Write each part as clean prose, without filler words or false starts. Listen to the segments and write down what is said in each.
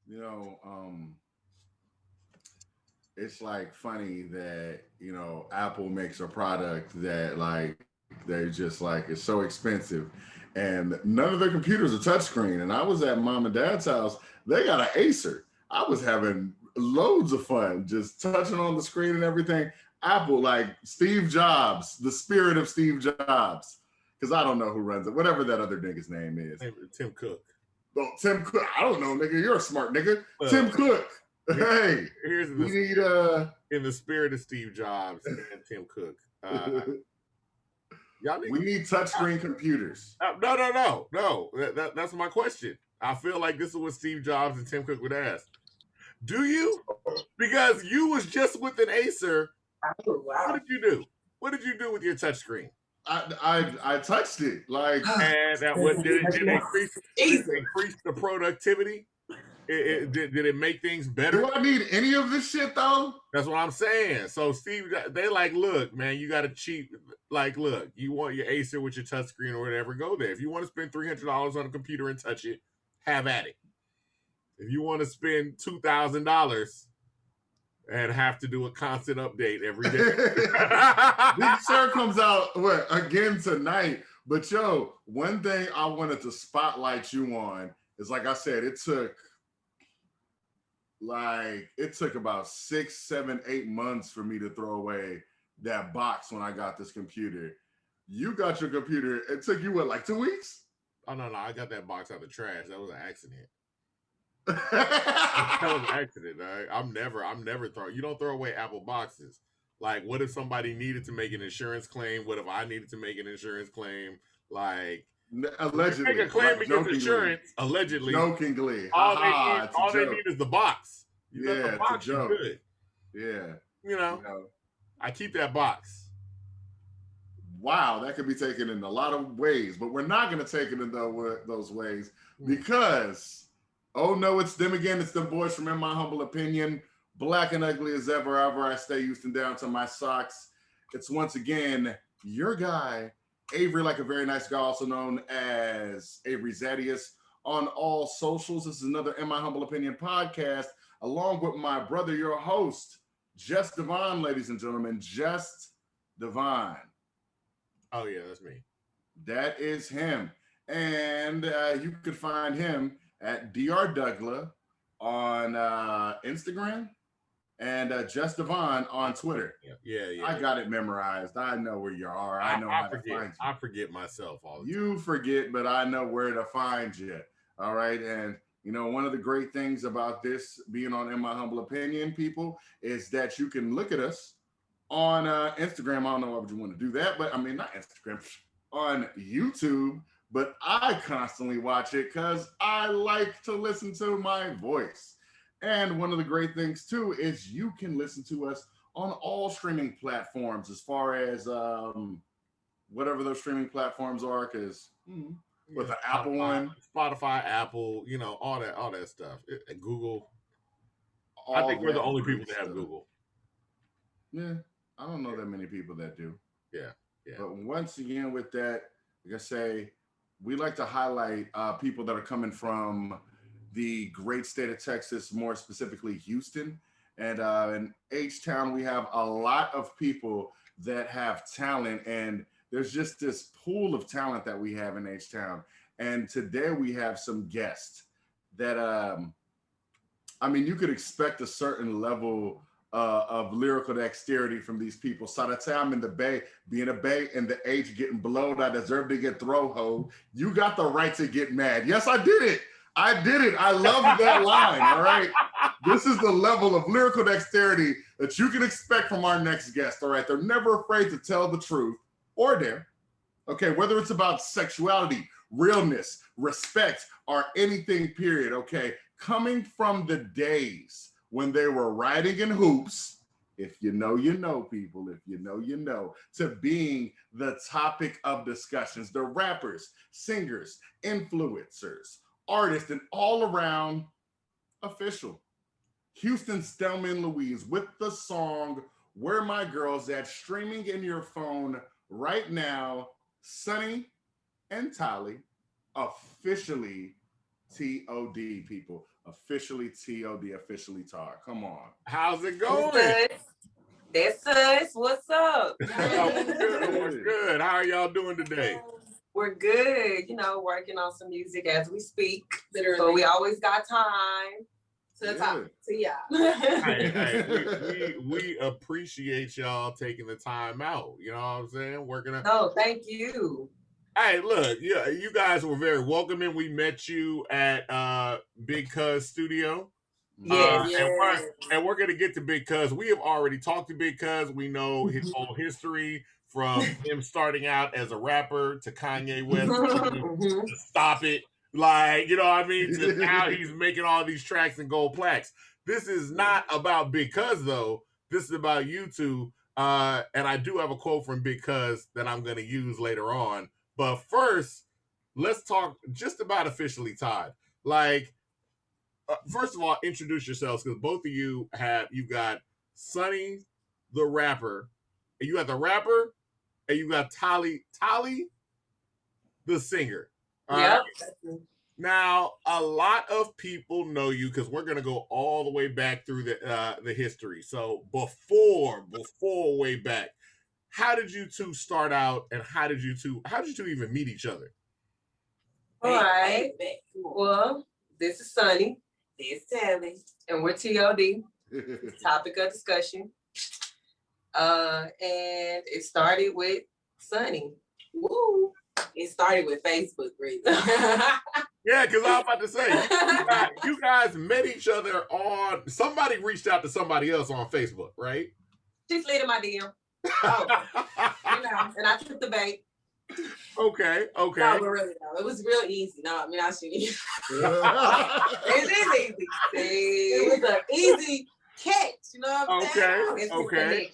You know, it's like funny that Apple makes a product that like they're just like it's so expensive, and none of their computers are touchscreen. And I was at mom and dad's house; they got an Acer. I was having loads of fun just touching on the screen and everything. Apple, like Steve Jobs, the spirit of Steve Jobs, because I don't know who runs it. Whatever that other nigga's name is. Tim Cook. Oh, Tim Cook. I don't know, nigga. You're a smart nigga. Well, Tim Cook. Hey, here's we need in the spirit of Steve Jobs and Tim Cook. Y'all we need touchscreen computers. No. That's my question. I feel like this is what Steve Jobs and Tim Cook would ask. Do you? Because you was just with an Acer. Oh, wow. What did you do? What did you do with your touchscreen? I touched it like, and that what did it increase the productivity? Did it make things better? Do I need any of this shit though? That's what I'm saying. So Steve, they like, look, man, you got to cheat. Like, look, you want your Acer with your touchscreen or whatever, go there. If you want to spend $300 on a computer and touch it, have at it. If you want to spend $2,000 and have to do a constant update every day, Big Sur comes out again tonight. But yo, one thing I wanted to spotlight you on is, like I said, it took about 6, 7, 8 months for me to throw away that box when I got this computer. You got your computer. It took you what, like 2 weeks? Oh no, I got that box out of the trash. That was an accident. That was an accident. Right? I'm never throwing. You don't throw away Apple boxes. Like, what if somebody needed to make an insurance claim? What if I needed to make an insurance claim? Like, allegedly, make a claim against insurance. Allegedly, jokingly, all they need is the box. The box, it's a joke. Good. Yeah, you know, I keep that box. Wow, that could be taken in a lot of ways, but we're not going to take it in those ways because, oh no, it's them again. It's the boys from In My Humble Opinion, black and ugly as ever. I stay Houston down to my socks. It's once again your guy, Avery, like a very nice guy, also known as Avery Zadius, on all socials. This is another In My Humble Opinion podcast, along with my brother, your host, Just Devon, ladies and gentlemen, Just Devon. Oh yeah, that's me. That is him, and you could find him at Dr. Douglas on Instagram and Just Devon on Twitter. Yeah. I got it memorized. I know where you are. I know how to find you. I forget myself all the time. You forget, but I know where to find you. All right. And, one of the great things about this being on In My Humble Opinion, people, is that you can look at us on Instagram. I don't know why would you want to do that, but I mean, not Instagram, on YouTube. But I constantly watch it because I like to listen to my voice. And one of the great things, too, is you can listen to us on all streaming platforms as far as whatever those streaming platforms are, because with the Apple one. Spotify, Apple, all that stuff. Google. I think we're the only people that have Google. Yeah, I don't know that many people that do. Yeah. But once again, with that, like I say, we like to highlight people that are coming from the great state of Texas, more specifically Houston. And in H-Town, we have a lot of people that have talent. And there's just this pool of talent that we have in H-Town. And today we have some guests that, you could expect a certain level of lyrical dexterity from these people. So that's how I'm in the Bay, being a Bay and the H getting blowed. I deserve to get throw ho. You got the right to get mad. Yes, I did it. I love that line. All right. This is the level of lyrical dexterity that you can expect from our next guest. All right. They're never afraid to tell the truth or dare. Okay. Whether it's about sexuality, realness, respect, or anything, period. Okay. Coming from the days when they were riding in hoops, if you know, you know, people, if you know, you know, to being the topic of discussions, the rappers, singers, influencers, artists, and all around official. Houston Stelman Louise with the song Where My Girls At, streaming in your phone right now. Sunni and Tali, officially T.O.D, people. officially T.O.D, officially Tar. Come on. How's it going? That's us. What's up? What's good? What's good? How are y'all doing today? We're good. You know, working on some music as we speak. Literally. So we always got time to talk to y'all. Hey, we appreciate y'all taking the time out. You know what I'm saying? Working on. No, thank you. Hey, look, yeah, you guys were very welcoming. We met you at Bigg Cuz Studio. Yes. And we're gonna get to Bigg Cuz. We have already talked to Bigg Cuz. We know his whole history from him starting out as a rapper to Kanye West to Stop It. Like, you know what I mean? To now he's making all these tracks and gold plaques. This is not about Bigg Cuz though. This is about you two. And I do have a quote from Bigg Cuz that I'm gonna use later on. But first, let's talk just about officially Todd. Like, first of all, introduce yourselves because both of you've got Sunni, the rapper, and you got the rapper, and you got Tali, the singer. Yep. Now, a lot of people know you because we're gonna go all the way back through the history. So before way back, how did you two start out, and how did you two even meet each other? All right. Well, this is Sunni. This is Tali. And we're T.O.D. Topic of discussion. And it started with Sunni. Woo! It started with Facebook, really. Yeah, because I was about to say, you guys met each other on, somebody reached out to somebody else on Facebook, right? She slid in my DM. Oh, you know, and I took the bait. Okay. No, but really, no, it was real easy. No, I mean, I shouldn't. It is easy. It was an easy catch. You know what I'm saying? Okay.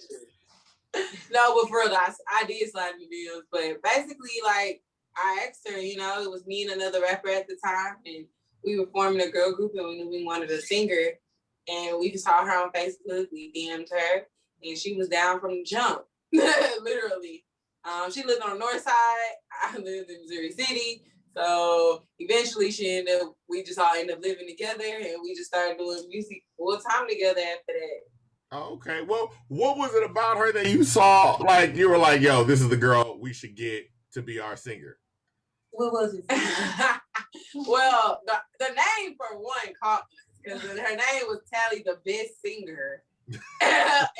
No, but for real, I did slide in videos, but basically, like, I asked her, you know, it was me and another rapper at the time, and we were forming a girl group, and we knew we wanted a singer, and we saw her on Facebook, we DM'd her, and she was down from the jump, literally. She lived on the north side, I lived in Missouri City, so eventually we just all ended up living together, and we just started doing music full time together after that. Okay, well, what was it about her that you saw, like, you were like, yo, this is the girl we should get to be our singer? What was it? Well, the name for one caught us, because her name was Tali, the best singer. And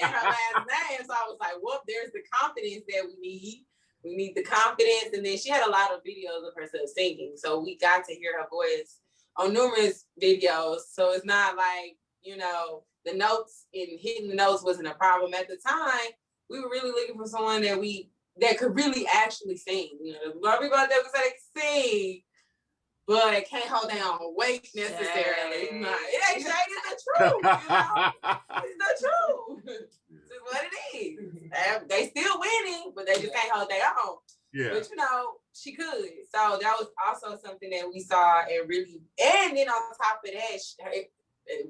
her last name, so I was like, whoop, there's the confidence that we need. We need the confidence. And then she had a lot of videos of herself singing, so we got to hear her voice on numerous videos. So it's not like, you know, the notes and hitting the notes wasn't a problem at the time. We were really looking for someone that could really actually sing. You know, a lot of people out there could say they can sing, but can't hold down weight necessarily. You know, it ain't shade, it's the truth. You know? It's the truth. It's what it is. They still winning, but they just can't hold their own. Yeah. But you know, she could. So that was also something that we saw and then on top of that,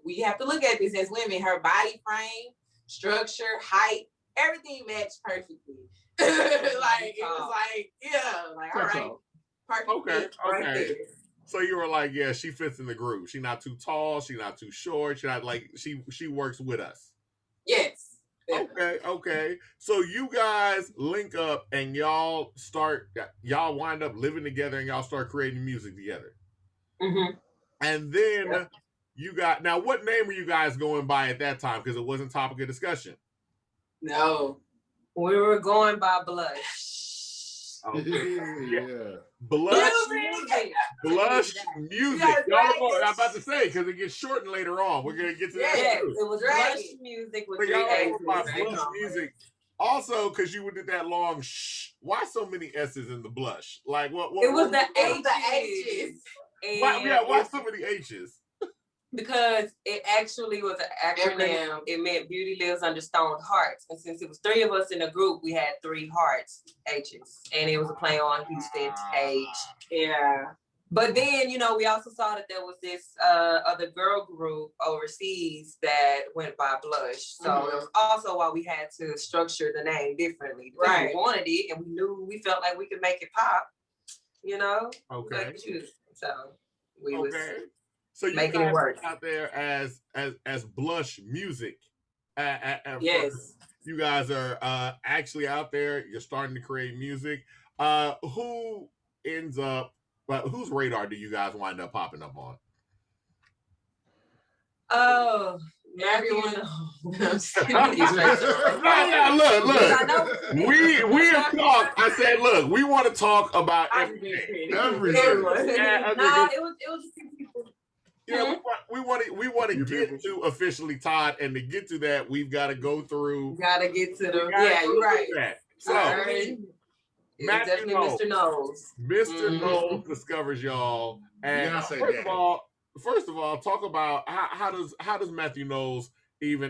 we have to look at this as women. Her body frame, structure, height, everything matched perfectly. Like, it was like, yeah, like, all right. Perfect. Okay. So you were like, yeah, she fits in the group. She's not too tall. She's not too short. She's not like, she works with us. Yes. Okay. So you guys link up and y'all wind up living together and y'all start creating music together. Mm-hmm. And then now what name were you guys going by at that time? Because it wasn't topic of discussion. No. We were going by Blush. Okay. Yeah. Blush music. I'm about to say, because it gets shortened later on. We're gonna get to that. Yes, it was Blush music with Blush music. Also, because you did that long shh. Why so many S's in the Blush? Like what it was the H's. Why so many H's? Because it actually was an acronym. It meant Beauty Lives Under Stone Hearts. And since it was 3 of us in a group, we had 3 hearts, H's. And it was a play on Houston, H. Yeah. But then, you know, we also saw that there was this other girl group overseas that went by Blush. So it was also why we had to structure the name differently. Right. We wanted it, and we felt like we could make it pop, you know? Okay. So we was So you making guys it work. are out there as Blush Music. Yes. You guys are actually out there. You're starting to create music. Who ends up? But whose radar do you guys wind up popping up on? Oh, Everyone. No, look. We have talked. I said, look, we want to talk about everything. Everyone. Yeah, No, it was just people. Yeah, we want to get to officially Todd, and to get to that, we've got to go through. Gotta get to the You're right. That. So, it's definitely Mr. Knowles. Mr. Knowles discovers y'all, and first of all, talk about how does Matthew Knowles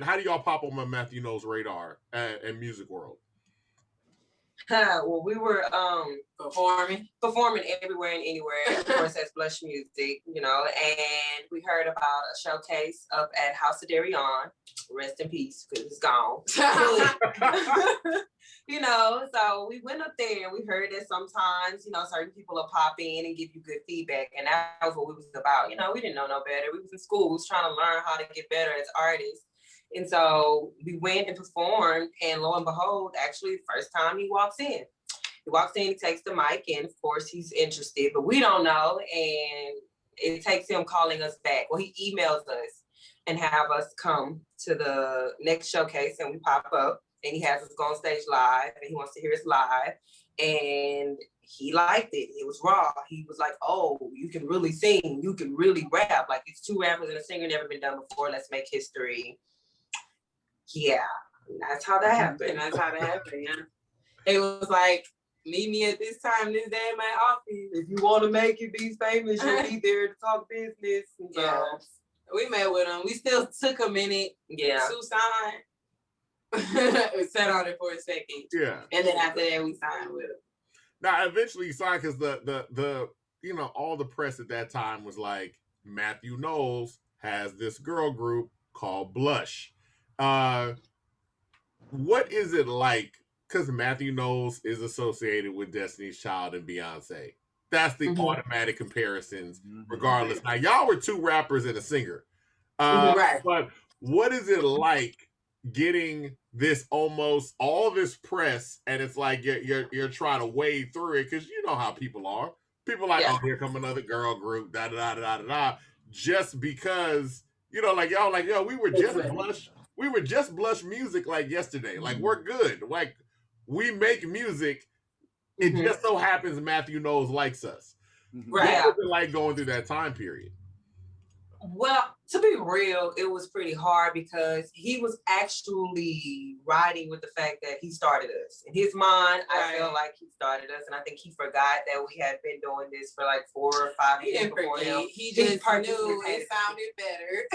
how do y'all pop on my Matthew Knowles radar in music world? Well, we were performing everywhere and anywhere, of course, as Blush Music, you know, and we heard about a showcase up at House of Darion. Rest in peace, because it's gone. You know, so we went up there and we heard that sometimes, you know, certain people will pop in and give you good feedback, and that was what we was about. You know, we didn't know no better. We was in school. We was trying to learn how to get better as artists. And so we went and performed, and lo and behold, actually, the first time he walks in, he takes the mic, and of course he's interested, but we don't know. And it takes him calling us back. Well, he emails us and have us come to the next showcase, and we pop up, and he has us go on stage live, and he wants to hear us live. And he liked it. It was raw. He was like, oh, you can really sing. You can really rap. Like, it's two rappers and a singer, never been done before. Let's make history. Yeah, that's how that happened. Yeah. It was like, meet me at this time, this day in my office. If you want to make it, be famous, you'll be there to talk business. Yeah. We met with him. We still took a minute to sign. We sat on it for a second. Yeah. And then after that, we signed with him. Now, eventually you signed, because the all the press at that time was like, Matthew Knowles has this girl group called Blush. What is it like? Because Matthew Knowles is associated with Destiny's Child and Beyonce. That's the automatic comparisons, regardless. Now, y'all were two rappers and a singer. Right. But what is it like getting this almost all this press, and it's like you're trying to wade through it, because you know how people are. People are like, oh, here come another girl group, da da da da da, just because, you know, like y'all like, yo, we were just Blush Music like yesterday. Like, we're good. Like, we make music. It just so happens Matthew Knowles likes us. Right. What was it like going through that time period? Well, to be real, it was pretty hard, because he was actually riding with the fact that he started us. In his mind, I feel like he started us, and I think he forgot that we had been doing this for like 4 or 5 years before him. He just knew it sounded better.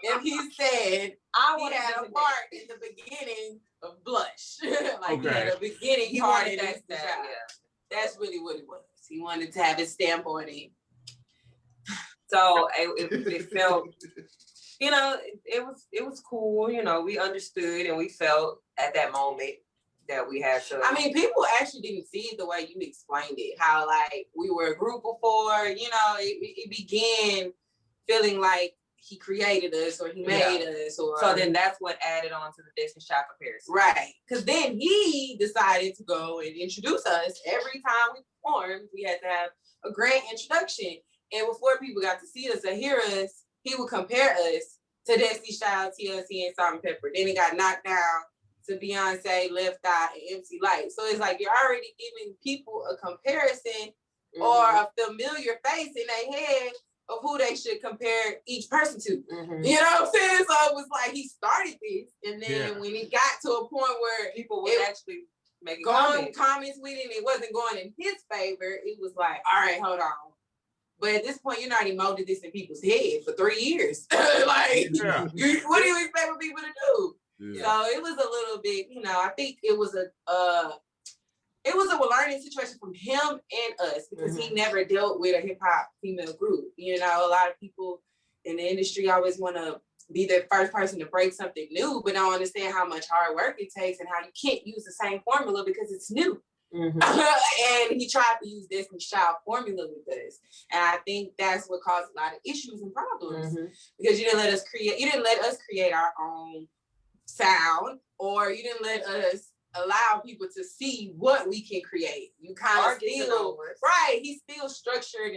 And he said, he had a part in the beginning of Blush. He had a beginning part in that. That's really what it was. He wanted to have his stamp on it. So it felt, you know, it was cool. You know, we understood and we felt at that moment that we had to. I mean, people actually didn't see it the way you explained it. How like we were a group before. You know, it began feeling like he created us or he made us. Or so then that's what added on to the Destiny's Child comparison. Right, because then he decided to go and introduce us. Every time we performed, we had to have a great introduction. And before people got to see us or hear us, he would compare us to Destiny's Child, TLC, and Salt and Pepper. Then it got knocked down to Beyonce, Left Eye, and MC Light. So it's like you're already giving people a comparison or a familiar face in their head of who they should compare each person to. You know what I'm saying? So it was like he started this, and then when it got to a point where people would actually make comments with it, and it wasn't going in his favor, it was like, all right, hold on. But at this point, you're already molded this in people's head for 3 years. What do you expect for people to do? Yeah. So it was a little bit, you know, I think it was a learning situation from him and us, because he never dealt with a hip hop female group. You know, a lot of people in the industry always want to be the first person to break something new, but don't understand how much hard work it takes and how you can't use the same formula because it's new. And he tried to use Destiny's Child formula with us. And I think that's what caused a lot of issues and problems because you didn't let us create our own sound, or you didn't let us allow people to see what we can create. You kind of still, right, he still structured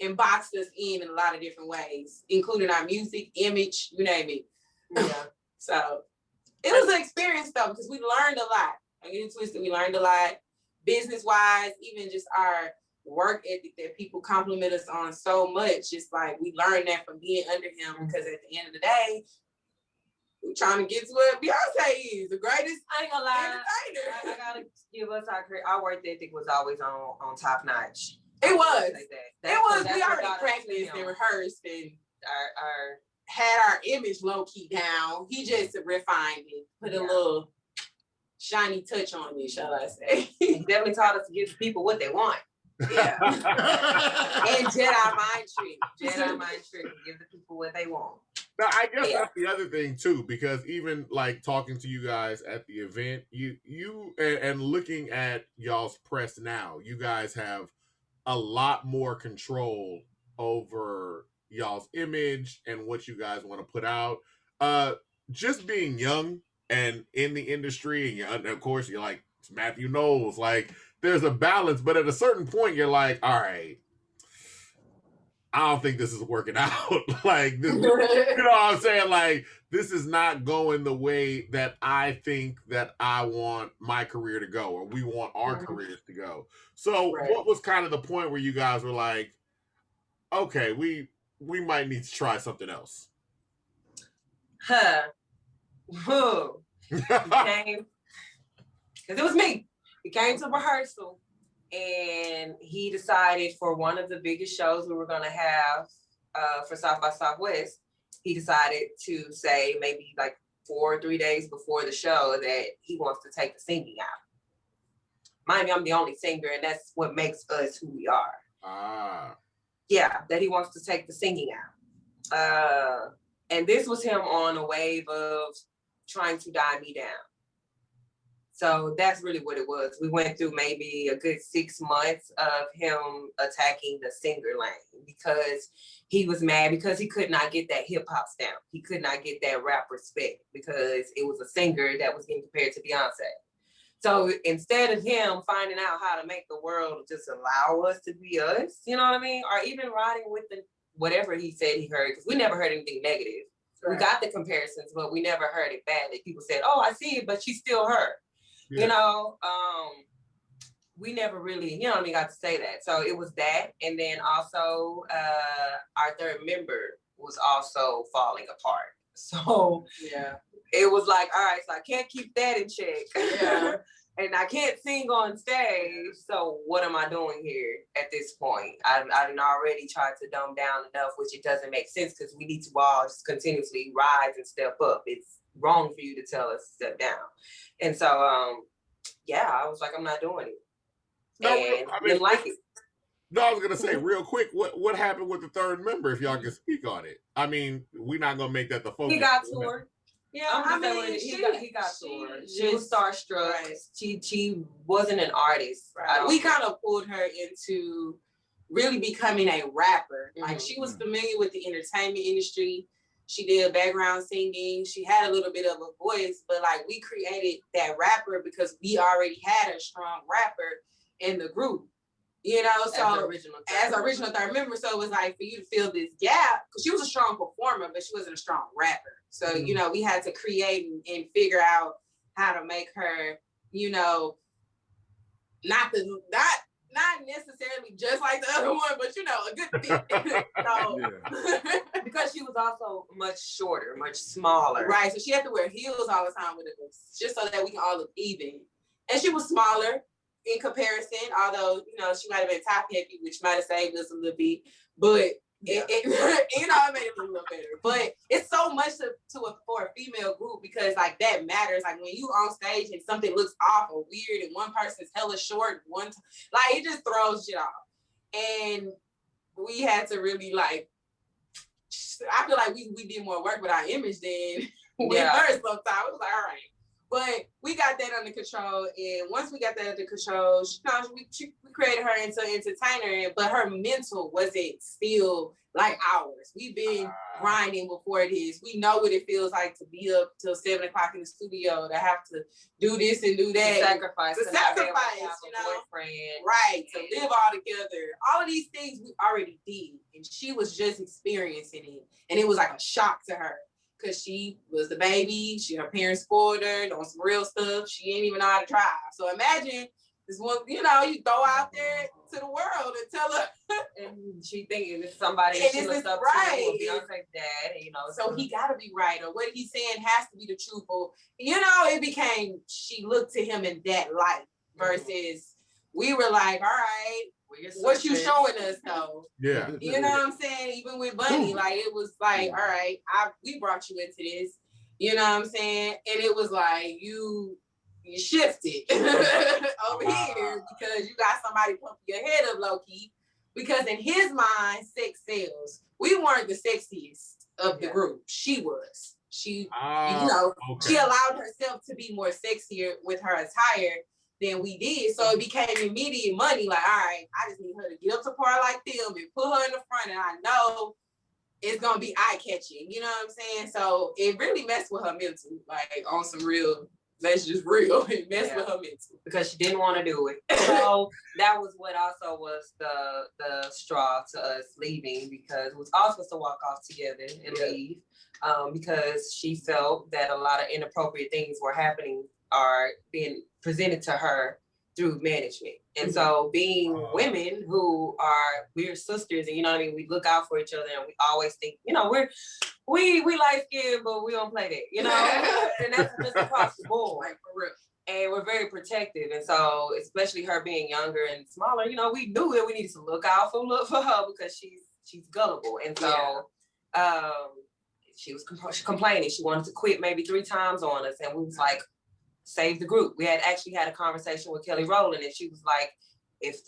and boxed us in a lot of different ways, including our music, image, you name it. Yeah. So it was an experience though, because we learned a lot. I get it twisted, we learned a lot. Business-wise, even just our work ethic that people compliment us on so much. It's like we learned that from being under him, because at the end of the day, we're trying to get to what Beyonce is, the greatest I ain't gonna lie. entertainer. I gotta give us our work ethic was always on top notch. It was. Like We already practiced and rehearsed and had our image low key down. He just refined it, put a little shiny touch on it, shall I say. He definitely taught us to give people what they want. Yeah. And Jedi mind trick. Give the people what they want. Now, I guess that's the other thing too, because even like talking to you guys at the event, you and looking at y'all's press now, you guys have a lot more control over y'all's image and what you guys want to put out. Just being young and in the industry, and of course you're like Matthew Knowles, like there's a balance, but at a certain point you're like, all right, I don't think this is working out. Like, this, you know what I'm saying? Like, this is not going the way that I think that I want my career to go, or we want our careers to go. So what was kind of the point where you guys were like, okay, we might need to try something else? Whoa. Because it was me. We came to rehearsal. And he decided for one of the biggest shows we were going to have for South by Southwest, he decided to say maybe like 4 or 3 days before the show that he wants to take the singing out. Mind me, I'm the only singer, and that's what makes us who we are. Yeah, that he wants to take the singing out. And this was him on a wave of trying to die me down. So that's really what it was. We went through maybe a good 6 months of him attacking the singer lane because he was mad because he could not get that hip hop stamp. He could not get that rap respect because it was a singer that was getting compared to Beyonce. So instead of him finding out how to make the world just allow us to be us, you know what I mean? Or even riding with whatever he said he heard, because we never heard anything negative. Right. We got the comparisons, but we never heard it bad. That people said, oh, I see it, but she's still her. Yeah. You know, we never really, you know what I mean, got to say that. So it was that. And then also our third member was also falling apart. So it was like, all right, so I can't keep that in check. Yeah. And I can't sing on stage. So what am I doing here at this point? I've already tried to dumb down enough, which it doesn't make sense because we need to all just continuously rise and step up. It's wrong for you to tell us to step down. And so, I was like, I'm not doing it. No, and I didn't like it. No, I was going to say real quick, what happened with the third member, if y'all can speak on it? I mean, we're not going to make that the focus. He got toured. Yeah, I mean, he got toured. She was starstruck. Right. She wasn't an artist. Right. We kind of pulled her into really becoming a rapper. Mm-hmm. Like, she was familiar with the entertainment industry. She did background singing. She had a little bit of a voice, but like we created that rapper because we already had a strong rapper in the group, you know. So as original third member, so it was like for you to fill this gap because she was a strong performer, but she wasn't a strong rapper. So you know we had to create and figure out how to make her, you know, not necessarily just like the other one, but you know, a good fit. So, because she was also much shorter, much smaller. Right. So she had to wear heels all the time with it, just so that we can all look even. And she was smaller in comparison, although, you know, she might have been top heavy, which might have saved us a little bit. But it you know, it made it look a little better. But it's so much for a female group because like that matters. Like when you on stage and something looks off or weird and one person's hella short, like it just throws shit off. And we had to really like, I feel like we did more work with our image than we first sometimes. It was like, all right. But we got that under control. And once we got that under control, we created her into an entertainer, but her mental wasn't still like ours. We've been grinding before this. We know what it feels like to be up till 7 o'clock in the studio, to have to do this and do that. To sacrifice, you know? Boyfriend. Right, to live all together. All of these things we already did. And she was just experiencing it. And it was like a shock to her. Because she was the baby. Her parents spoiled her, doing some real stuff. She didn't even know how to drive. So imagine this one, you throw out there to the world and tell her. And she thinking it's somebody and she this looks is up right. to, Beyonce's dad, So he got to be right, or what he's saying has to be the truth. Or, it became, she looked to him in that light versus we were like, all right, what you showing us though? Yeah. You know what I'm saying? Even with Bunny, like it was like, all right, we brought you into this. You know what I'm saying? And it was like you shifted over here because you got somebody pumping your head up low key. Because in his mind, sex sells. We weren't the sexiest of the group. She was. She, she allowed herself to be more sexier with her attire than we did. So it became immediate money. Like, all right, I just need her to get up to par like them and put her in the front. And I know it's going to be eye-catching. You know what I'm saying? So it really messed with her mental. Like, on some real, that's just real. It messed with her mental. Because she didn't want to do it. So that was what also was the straw to us leaving, because we was all supposed to walk off together and leave. Because she felt that a lot of inappropriate things were happening are being presented to her through management. And so being women we're sisters, and we look out for each other, and we always think, we light skinned, but we don't play that, and that's just across the board. Like, for real. And we're very protective. And so, especially her being younger and smaller, we knew that we needed to look out for her because she's gullible. And so she was complaining. She wanted to quit maybe 3 times on us. And we was like, save the group. We had actually had a conversation with Kelly Rowland, and she was like, if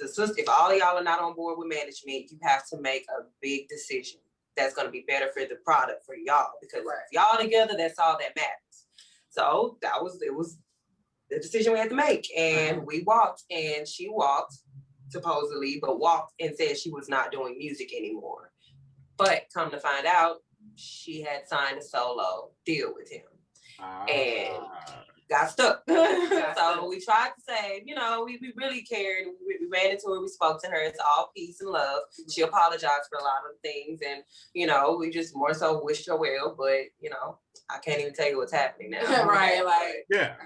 all y'all are not on board with management, you have to make a big decision that's going to be better for the product for y'all, because if y'all together, that's all that matters. So it was the decision we had to make. And we walked, and she walked supposedly, but walked and said she was not doing music anymore. But come to find out, she had signed a solo deal with him. And got stuck. So we tried to say, we really cared. We ran into her. We spoke to her. It's all peace and love. She apologized for a lot of things. And, we just more so wished her well. But, I can't even tell you what's happening now. Right. Like, yeah.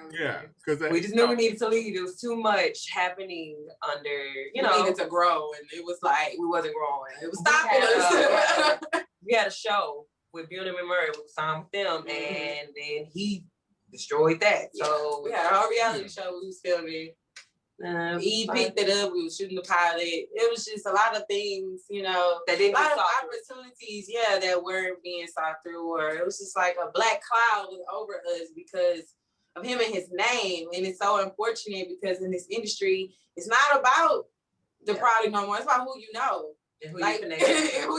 Because we just knew we needed to leave. There was too much happening under, we needed to grow. And it was like, we wasn't growing. It was stopping us. We had a show with Beauty and Murray. We signed with them. And then he destroyed that. So we had our reality show we was filming. He picked it up. We were shooting the pilot. It was just a lot of things, that didn't a lot of opportunities, that weren't being sought through, or it was just like a black cloud was over us because of him and his name. And it's so unfortunate because in this industry, it's not about the product no more. It's about who you know. And who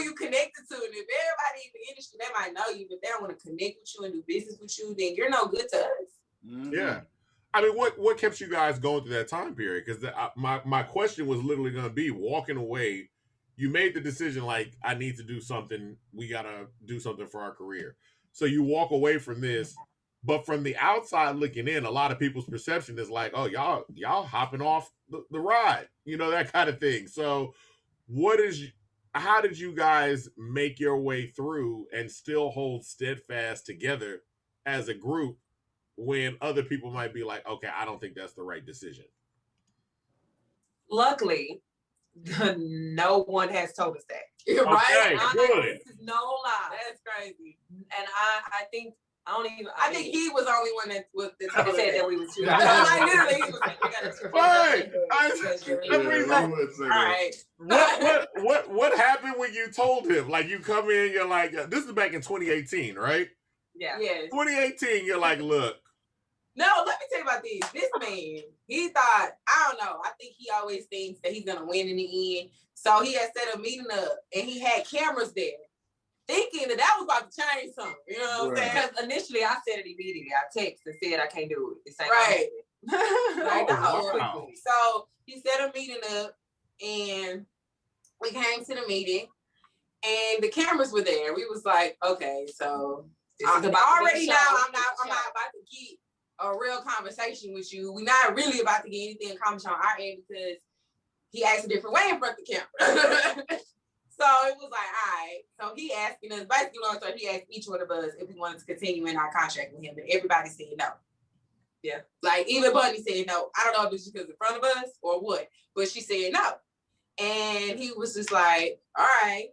you connected to. And if everybody in the industry, they might know you, but they don't want to connect with you and do business with you, then you're no good to us. Yeah. I mean, what kept you guys going through that time period? Because my question was literally going to be, walking away, you made the decision, like, I need to do something. We got to do something for our career. So you walk away from this. But from the outside looking in, a lot of people's perception is like, oh, y'all hopping off the ride, that kind of thing. So how did you guys make your way through and still hold steadfast together as a group when other people might be like, okay, I don't think that's the right decision? Luckily, no one has told us that. Right? Good. This is no lie. That's crazy. And I think I think he was the only one that said that we was too. Like literally, he was like, "We gotta." What happened when you told him? Like, you come in, you're like, this is back in 2018, right? Yeah. 2018, you're like, look. No, let me tell you about this. This man, he thought, I don't know. I think he always thinks that he's gonna win in the end. So he had set a meeting up, and he had cameras there. thinking that was about to change something. You know what I'm saying? Because initially I said it immediately. I texted and said I can't do it. This ain't right. Like, wow. So he set a meeting up, and we came to the meeting, and the cameras were there. We was like, okay, so already now I'm not about to keep a real conversation with you. We're not really about to get anything accomplished on our end because he acts a different way in front of the camera. So it was like, all right. So he asking us, basically, so he asked each one of us if we wanted to continue in our contract with him, and everybody said no. Yeah. Like, even Bunny said no. I don't know if it's because in front of us or what, but she said no. And he was just like, all right,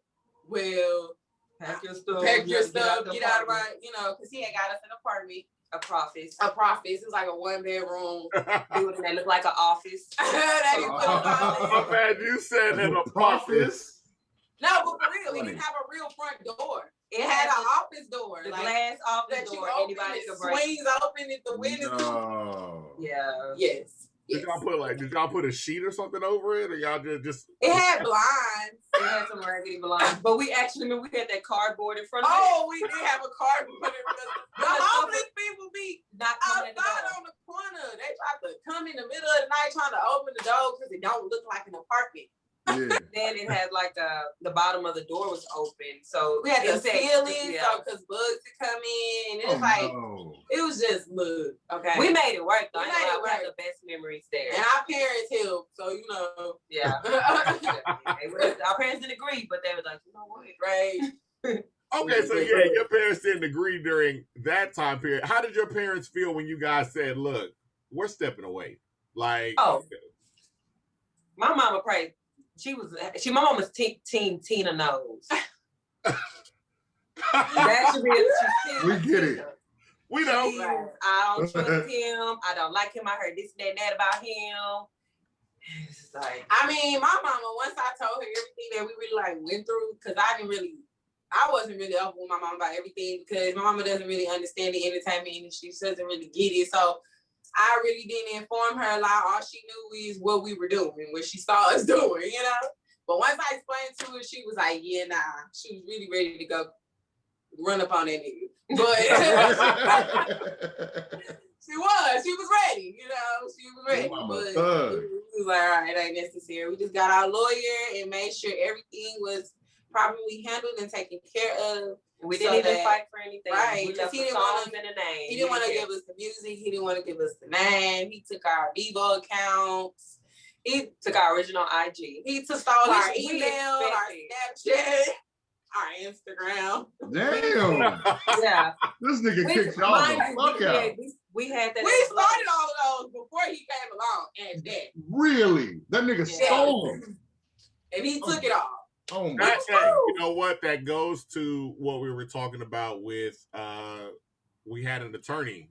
well, pack your stuff, get out of my, because he had got us an apartment. A proffice. It's like a 1-bedroom building that looked like an office. I'm glad you said that a proffice. No, but for real, it didn't have a real front door. It had an office door. The glass office door. Anybody could break. Swings open if the wind is No. Yeah. Yes. Did y'all put a sheet or something over it, or y'all just? It had blinds. It had some raggedy blinds, but we actually we had that cardboard in front of it. Oh, we did have a cardboard in front of it. The homeless people be not outside on the corner. They try to come in the middle of the night trying to open the door because it don't look like an apartment. Yeah. Then it had like the bottom of the door was open, so we had the ceiling, so because bugs could come in. And it was just look. Okay, we made it work. Though. We had the best memories there, and our parents helped. So yeah. Our parents didn't agree, but they were like, you know what, right? Okay, so yeah, your parents didn't agree during that time period. How did your parents feel when you guys said, "Look, we're stepping away"? Like, my mama prayed. My mom was team Tina Knowles. That should be we get it. We know. I don't trust him. I don't like him. I heard this and that about him. It's like, I mean, my mama, once I told her everything that we really went through, because I wasn't really open with my mom about everything because my mama doesn't really understand the entertainment industry. She doesn't really get it. So I really didn't inform her a lot. All she knew is what we were doing, what she saw us doing, But once I explained to her, she was like, yeah, nah. She was really ready to go run up on that nigga. But she was ready, she was ready. But it was like, all right, it ain't necessary. We just got our lawyer and made sure everything was properly handled and taken care of. We didn't even fight for anything. Right. We left the songs and the name. He didn't want to give us the music. He didn't want to give us the name. He took our Vivo accounts. He took our original IG. He took all our email, our Snapchat, our Instagram. Damn. Yeah. This nigga kicked y'all the fuck out. We had that. We started all of those before he came along and that. Really? That nigga stole them. And he took it all. Oh my God. You know what? That goes to what we were talking about with we had an attorney,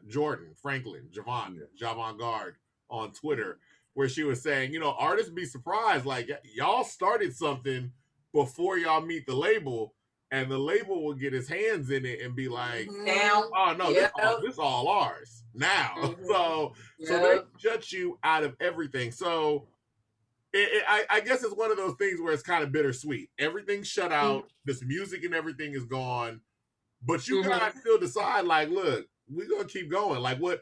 Jordan Franklin, Javon Gard on Twitter, where she was saying, artists be surprised, like y'all started something before y'all meet the label, and the label will get his hands in it and be like, oh no, this all ours now. So they shut you out of everything. So I guess it's one of those things where it's kind of bittersweet. Everything's shut out. This music and everything is gone, but you guys still decide, like, look, we're gonna keep going. Like, what?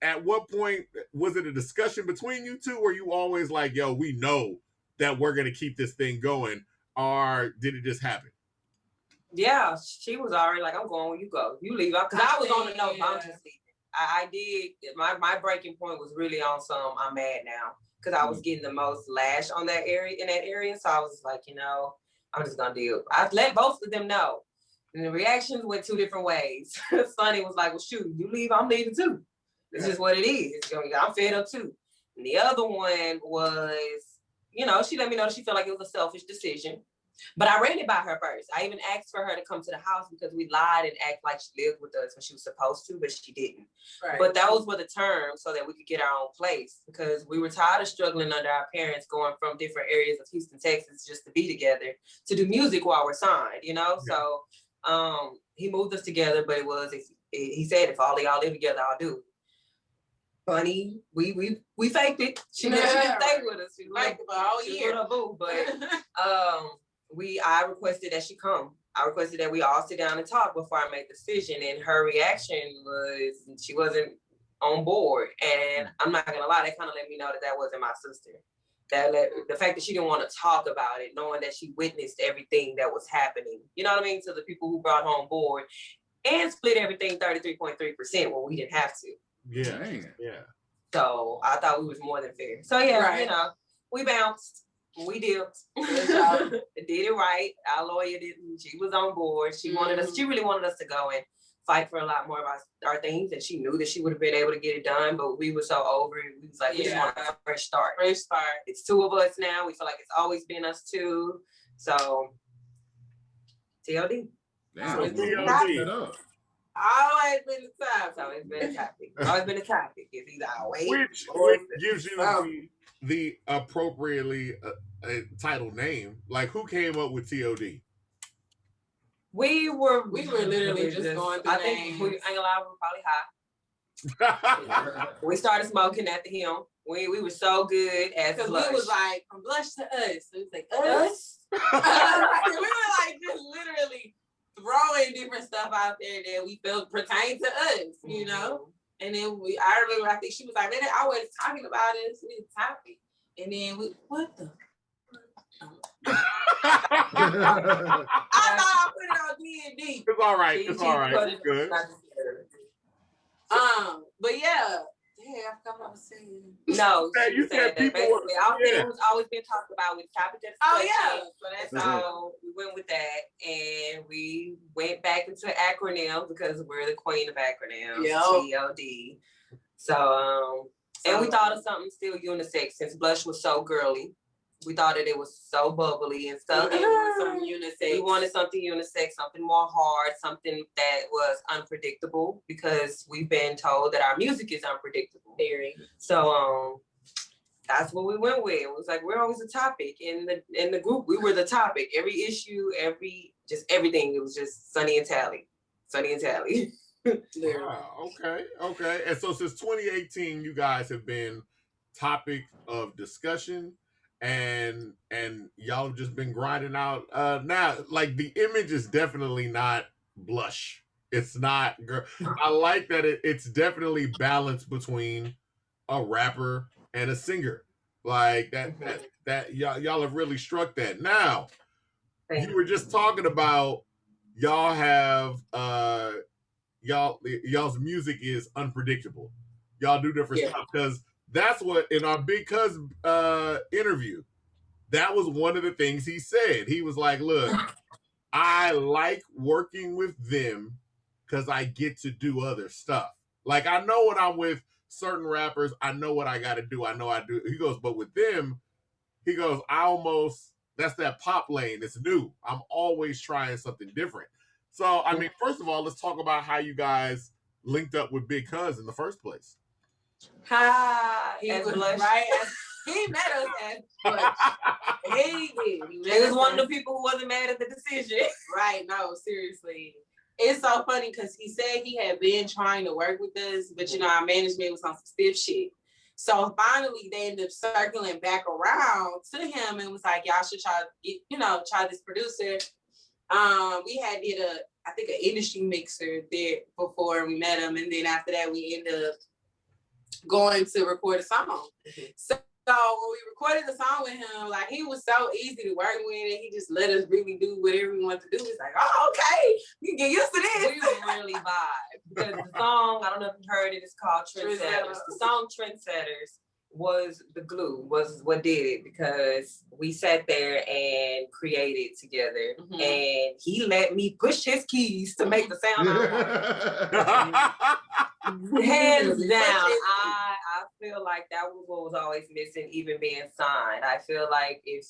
At what point was it a discussion between you two, or you always like, yo, we know that we're gonna keep this thing going, or did it just happen? Yeah, she was already like, I'm going where you go. You leave, because I was on the note. I'm just leaving. I did. My breaking point was really on some. I'm mad now. Because I was getting the most lash in that area. So I was like, I'm just gonna deal. I let both of them know. And the reactions went two different ways. Sunni was like, well, shoot, you leave, I'm leaving too. This is what it is. I'm fed up too. And the other one was, she let me know that she felt like it was a selfish decision. But I ran it by her first. I even asked for her to come to the house because we lied and act like she lived with us when she was supposed to, but she didn't. Right. But those were the terms so that we could get our own place, because we were tired of struggling under our parents, going from different areas of Houston, Texas, just to be together, to do music while we're signed, Yeah. So he moved us together, but he said, if all of y'all live together, I'll do it. Funny, we faked it. She didn't stay with us. She liked it for all year. But I requested that she come. I requested that we all sit down and talk before I make the decision. And her reaction was she wasn't on board. And I'm not gonna lie, that kind of let me know that that wasn't my sister. The fact that she didn't want to talk about it, knowing that she witnessed everything that was happening, you know what I mean, to the people who brought her on board and split everything 33.3% when we didn't have to. Yeah. Yeah. So I thought we was more than fair. So yeah, Right. you know, we bounced. We dipped. Did it right. Our lawyer didn't. She was on board. She wanted us. She really wanted us to go and fight for a lot more of our things, and she knew that she would have been able to get it done. But we were so over it. We was like, we just want a fresh start. Fresh start. It's two of us now. We feel like it's always been us two. So T.O.D. Damn, So we T.O.D. it up. Always been the time. So it's been a topic. Always been a topic. It's either our way Which or gives you the appropriately titled name. Like, who came up with T.O.D.? we were literally just going through I think names. we ain't gonna lie, we were probably high. We started smoking at the Hill. We were so good as Because Blush. we was like, from Blush to us. So it was like, us? We were like just literally throwing different stuff out there that we felt pertained to us, you know? And then I remember, I think she was like, man, I was talking about this topic. And then what the? I thought I put it on D&D. It's all right. It's all right. It's good. But yeah. Yeah, I forgot what I was saying. No, You said people basically our thing was always been talked about with topic discussion. Oh yeah. So that's So we went with that, and we went back into acronyms because we're the queen of acronyms. Yep. T.O.D. So and we thought of something still unisex since Blush was so girly. We thought that it was so bubbly and stuff. We wanted something unisex, something more hard, something that was unpredictable, because we've been told that our music is unpredictable. Very. So that's what we went with. It was like, we're always a topic in the group. We were the topic. Every issue, everything. It was just Sunni and Tali. Okay. And so since 2018, you guys have been topic of discussion. And y'all have just been grinding out. Now, like, the image is definitely not Blush. It's not. I like that it's definitely balanced between a rapper and a singer. Like that y'all have really struck that. Now, you were just talking about y'all have y'all's music is unpredictable. Y'all do different stuff, because that's what, in our Bigg Cuz interview, that was one of the things he said. He was like, look, I like working with them because I get to do other stuff. Like, I know when I'm with certain rappers, I know what I got to do. I know I do. He goes, but with them, he goes, that's that pop lane. It's new. I'm always trying something different. So, I mean, first of all, let's talk about how you guys linked up with Bigg Cuz in the first place. He was Blush. Right. He met us as Blush. He did. He was one of the people who wasn't mad at the decision. Right. No, seriously. It's so funny because he said he had been trying to work with us, but you know, our management was on some stiff shit. So finally they ended up circling back around to him and was like, y'all should try this producer. We had did I think an industry mixer there before we met him, and then after that we ended up going to record a song. So when we recorded the song with him, like, he was so easy to work with, and he just let us really do whatever we wanted to do. It's like, oh, okay, you can get used to this. We were really vibe, because the song, I don't know if you heard it, it's called Trendsetters. The song Trendsetters was the glue, was what did it, because we sat there and created together, and he let me push his keys to make the sound I wanted. Hands down, I feel like that was what was always missing, even being signed. I feel like I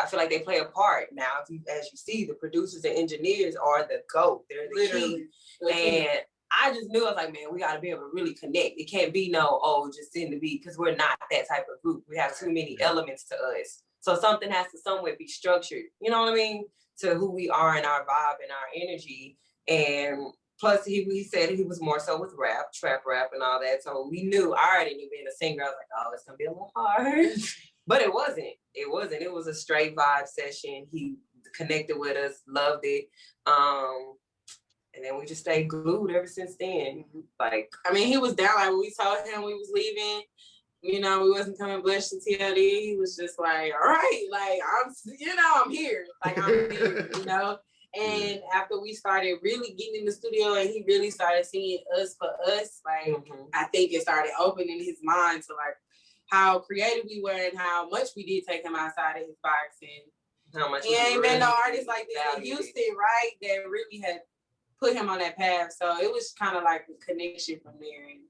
feel like they play a part now. As you see, the producers and engineers are the GOAT. They're the key. And I just knew, I was like, man, we got to be able to really connect. It can't be just send the beat, because we're not that type of group. We have too many elements to us. So something has to somewhere be structured, you know what I mean, to who we are and our vibe and our energy. And plus, he said he was more so with rap, trap rap and all that. So I already knew, being a singer, I was like, oh, it's going to be a little hard. But it wasn't. It was a straight vibe session. He connected with us, loved it. And then we just stayed glued ever since then. Like, I mean, he was down. Like when we told him we was leaving, you know, we wasn't coming blush to T.O.D. He was just like, all right, like I'm here. Like I'm here, you know. And after we started really getting in the studio and he really started seeing us for us, like I think it started opening his mind to like how creative we were and how much we did take him outside of his box, and how much he ain't been no artist like this in Houston, right? That really had put him on that path. So it was kind of like a connection from there, and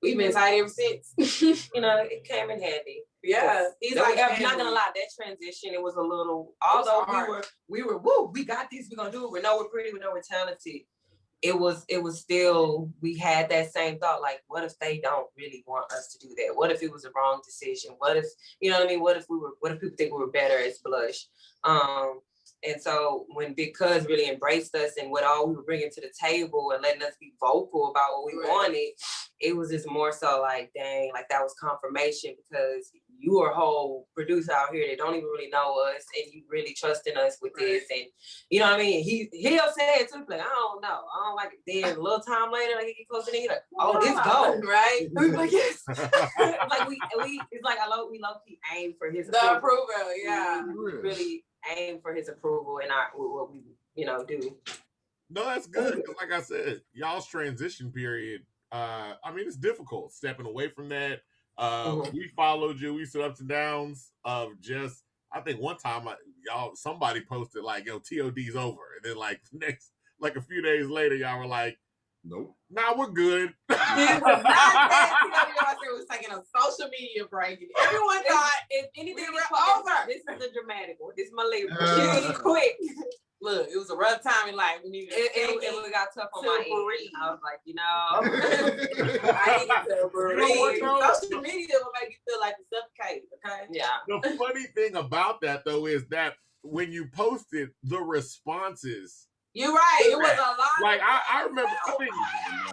we've been tight ever since. You know, it came in handy. Yeah, he's like, I'm not gonna lie, that transition, it was a little, although we were woo, we got this, we're gonna do it, we know we're pretty, we know we're talented. It was still, we had that same thought, like, what if they don't really want us to do that? What if it was a wrong decision? What if, you know what I mean? What if people think we were better as Blush? And so when Bigg Cuz really embraced us and what all we were bringing to the table and letting us be vocal about what we wanted, it was just more so like, dang, like that was confirmation, because you are a whole producer out here that don't even really know us and you really trusting us with this. And you know what I mean? He'll say it too, like, I don't know, I don't like it. Then a little time later, like he get closer to me, like, oh, this go, right? We like, yes. Like we it's like we low-key aim for his approval. Yeah. We really aim for his approval in what we, you know, do. No, that's good. Like I said, y'all's transition period, I mean, it's difficult stepping away from that. We followed you. We stood ups and downs of just, I think one time somebody posted like, yo, T.O.D's over. And then like a few days later, y'all were like, nope. Nah, we're good. It was not that T.O.D. was taking a social media break. Everyone thought if anything we was were over. This is the dramatic one. This is my label. She's quick. Look, it was a rough time in life. We needed it got tough on my end. I was like, you know, I need to breathe. Social media will make you feel like you're suffocated, okay? Yeah. The funny thing about that, though, is that when you posted the responses, you're right. It was a lot. Like I remember,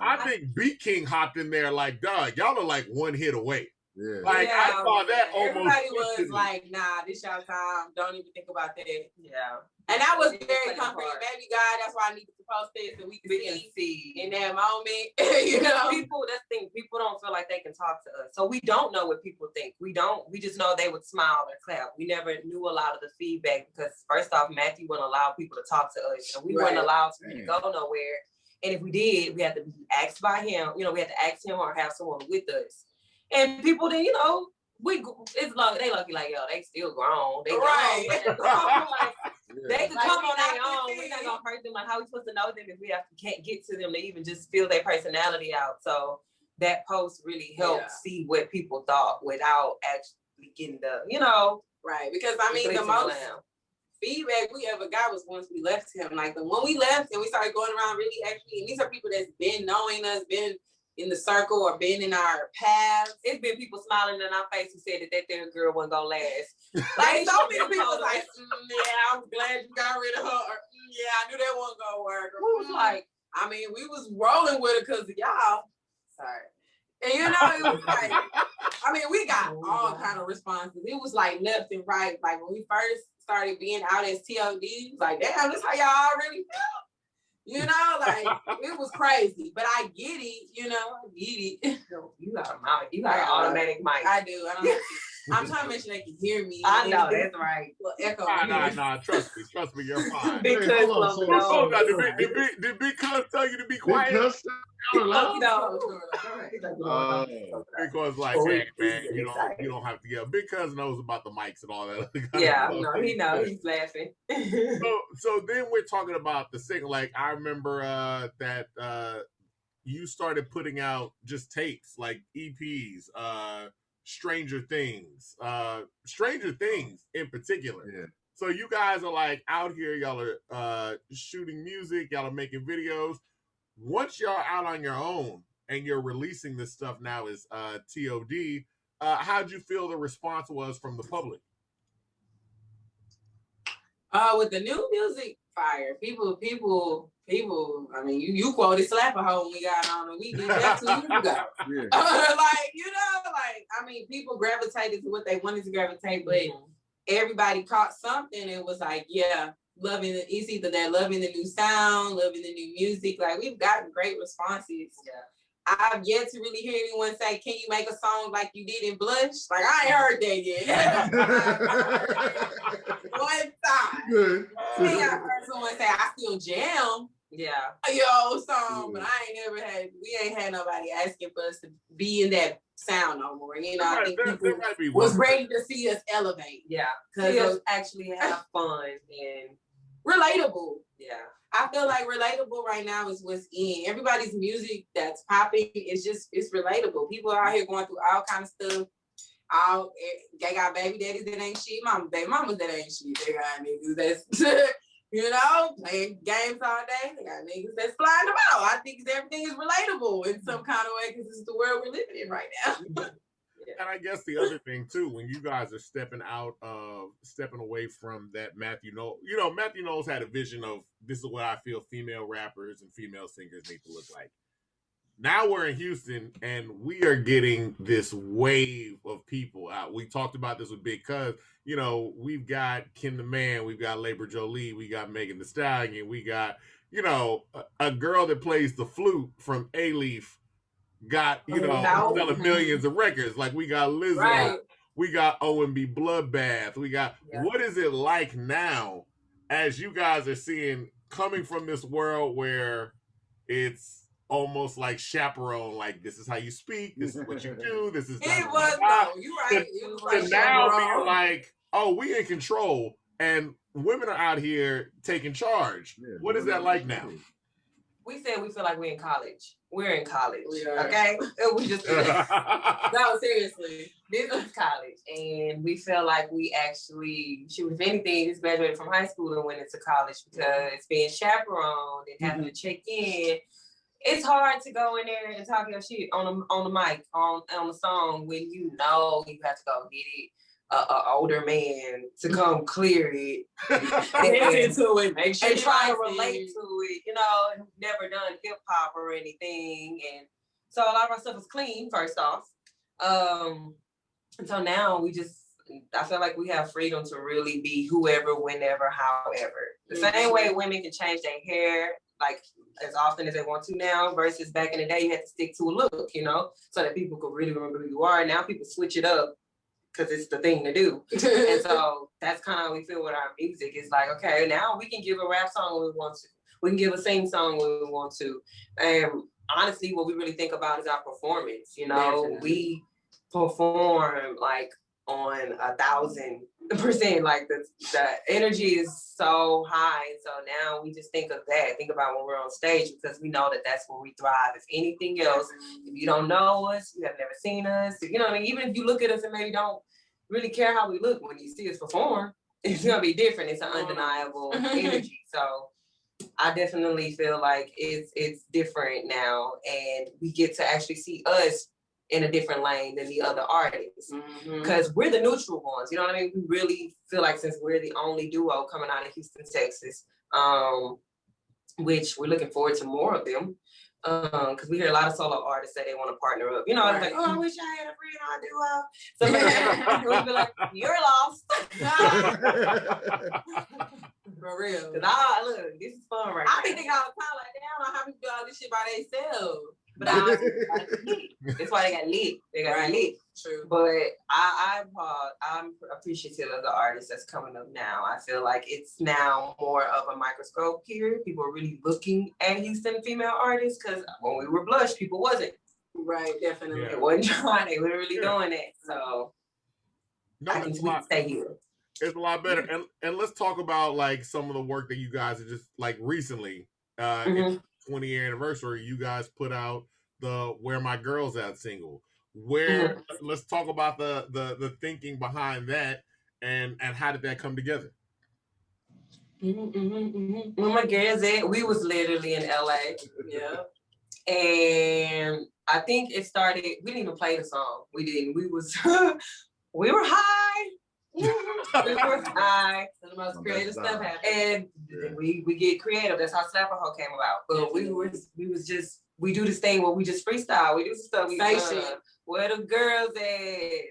I think Beat King hopped in there like, dog, y'all are like one hit away. Yeah. Like I saw that almost. Everybody was like, nah, this y'all time. Don't even think about that. Yeah. And I was very comforting. Maybe God, that's why I needed to post it so we can see in that moment. You know, that's the thing. People don't feel like they can talk to us, so we don't know what people think. We just know they would smile or clap. We never knew a lot of the feedback because first off, Matthew wouldn't allow people to talk to us, and we weren't allowed to go nowhere. And if we did, we had to be asked by him. You know, we had to ask him or have someone with us. And people then, you know, they lucky like, yo, they still grown. They grown. They can come on their own. We're not gonna hurt them. Like, how we supposed to know them if we can't get to them to even just feel their personality out? So that post really helped see what people thought without actually getting the, you know, right? Because I mean, the most feedback we ever got was once we left him. Like when we left and we started going around really actually, and these are people that's been knowing us, been in the circle or been in our paths. It's been people smiling in our face who said that their girl wasn't gonna last. Like so many people was like, yeah, I'm glad you got rid of her. Or, yeah, I knew that wasn't gonna work. Or, we was like, I mean, we was rolling with it because of y'all. Sorry. And you know, it was like, I mean, we got all kind of responses. It was like left and right. Like when we first started being out as T.O.D, it was like, damn, this how y'all really feel. You know, like it was crazy, but I get it. You know, I get it. You got a mic. You got an automatic mic. I do. I'm trying to make sure they can hear me. I know that's right. Echo. Nah. Trust me, you're fine. Bigg Cuz did Bigg Cuz tell you to be quiet? Because like, hey, man, you don't have to yell. Bigg Cuz knows about the mics and all that. Yeah, no, he knows. He's laughing. So then we're talking about the single. Like I remember that you started putting out just tapes, like EPs, Stranger Things in particular. Yeah. So you guys are like out here, y'all are shooting music, y'all are making videos. Once y'all out on your own and you're releasing this stuff now as T.O.D, how'd you feel the response was from the public? With the new music, fire. People, I mean, you quoted Slapper Hoe when we got on and we did that 2 years ago. Yeah. Like, you know, like, I mean, people gravitated to what they wanted to gravitate, but everybody caught something and was like, yeah, loving it. It's either they're loving the new sound, loving the new music. Like, we've gotten great responses. Yeah. I've yet to really hear anyone say, "Can you make a song like you did in Blush?" Like, I ain't heard that yet. One time. Good. I think I heard someone say, "I still jam." Yeah. Yo, song, but I ain't never had. We ain't had nobody asking for us to be in that sound no more. You know, I think people was ready to see us elevate. Yeah, because us actually have fun and relatable. Yeah, I feel like relatable right now is what's in. Everybody's music that's popping is it's relatable. People are out here going through all kind of stuff. They got baby daddies that ain't shit. Baby mamas that ain't shit. They got niggas that's you know, playing games all day. They got niggas that's flying them out. I think everything is relatable in some kind of way because it's the world we're living in right now. And I guess the other thing too, when you guys are stepping away from that Matthew Knowles, you know, Matthew Knowles had a vision of this is what I feel female rappers and female singers need to look like. Now we're in Houston and we are getting this wave of people out. We talked about this with Bigg Cuz. You know, we've got Ken the Man, we've got Labor Jolie, we got Megan Thee Stallion, we got, you know, a girl that plays the flute from A-Leaf got, you know, selling millions of records. Like, we got Lizzo, right. We got OMB Bloodbath, we got, what is it like now as you guys are seeing, coming from this world where it's almost like chaperone, like this is how you speak, this is what you do, this is it was no, you're right. It was like now we're like, oh, we in control and women are out here taking charge. Yeah, what is that like now? We said we feel like we're in college. We're in college. Okay? We just no, seriously. This is college. And we feel like we actually, if anything, just graduated from high school and went into college because being chaperoned and having to check in. It's hard to go in there and talk your shit on the mic, on the song when you know you have to go get it. An older man to come clear it, into it, make sure and try to relate to it. You know, never done hip hop or anything, and so a lot of our stuff is clean. First off, and so now I feel like we have freedom to really be whoever, whenever, however. The same way women can change their hair like as often as they want to now, versus back in the day you had to stick to a look, you know, so that people could really remember who you are. Now people switch it up because it's the thing to do. And so that's kind of how we feel with our music. It's like, okay, now we can give a rap song when we want to. We can give a sing song when we want to. And honestly, what we really think about is our performance. You know, definitely. We perform like on 1,000%. Like the energy is so high. And so now we just think of that. Think about when we're on stage because we know that that's where we thrive. If anything else, if you don't know us, you have never seen us, you know what I mean? Even if you look at us and maybe don't really care how we look, when you see us perform, it's gonna be different. It's an undeniable energy. So I definitely feel like it's different now, and we get to actually see us in a different lane than the other artists because we're the neutral ones. You know what I mean? We really feel like since we're the only duo coming out of Houston, Texas, which we're looking forward to more of them. Because we hear a lot of solo artists say they want to partner up. You know, it's like, oh, I wish I had a friend on a duo. So we'll be like, you're lost. For real. Because look, this is fun right now. I be thinking all the time, like, they don't know how people do all this shit by themselves. But that's why they got lit. They got lit. True. But I'm appreciative of the artists that's coming up now. I feel like it's now more of a microscope here. People are really looking at Houston female artists because when we were Blush, people wasn't. Right, definitely. Yeah. It wasn't trying. They were really doing it. So I can stay here. It's a lot better. And let's talk about like some of the work that you guys are just like recently. 20-year anniversary, you guys put out the Where My Girls At single. Let's talk about the thinking behind that and how did that come together? Where My Girls At, we was literally in LA. Yeah. And I think it started, we didn't even play the song. We didn't. We were high. We were high. The most creative stuff happened. And we get creative. That's how Slapper Hoe came about. But we do this thing where we just freestyle. We do stuff. We say shit. Where the girls at?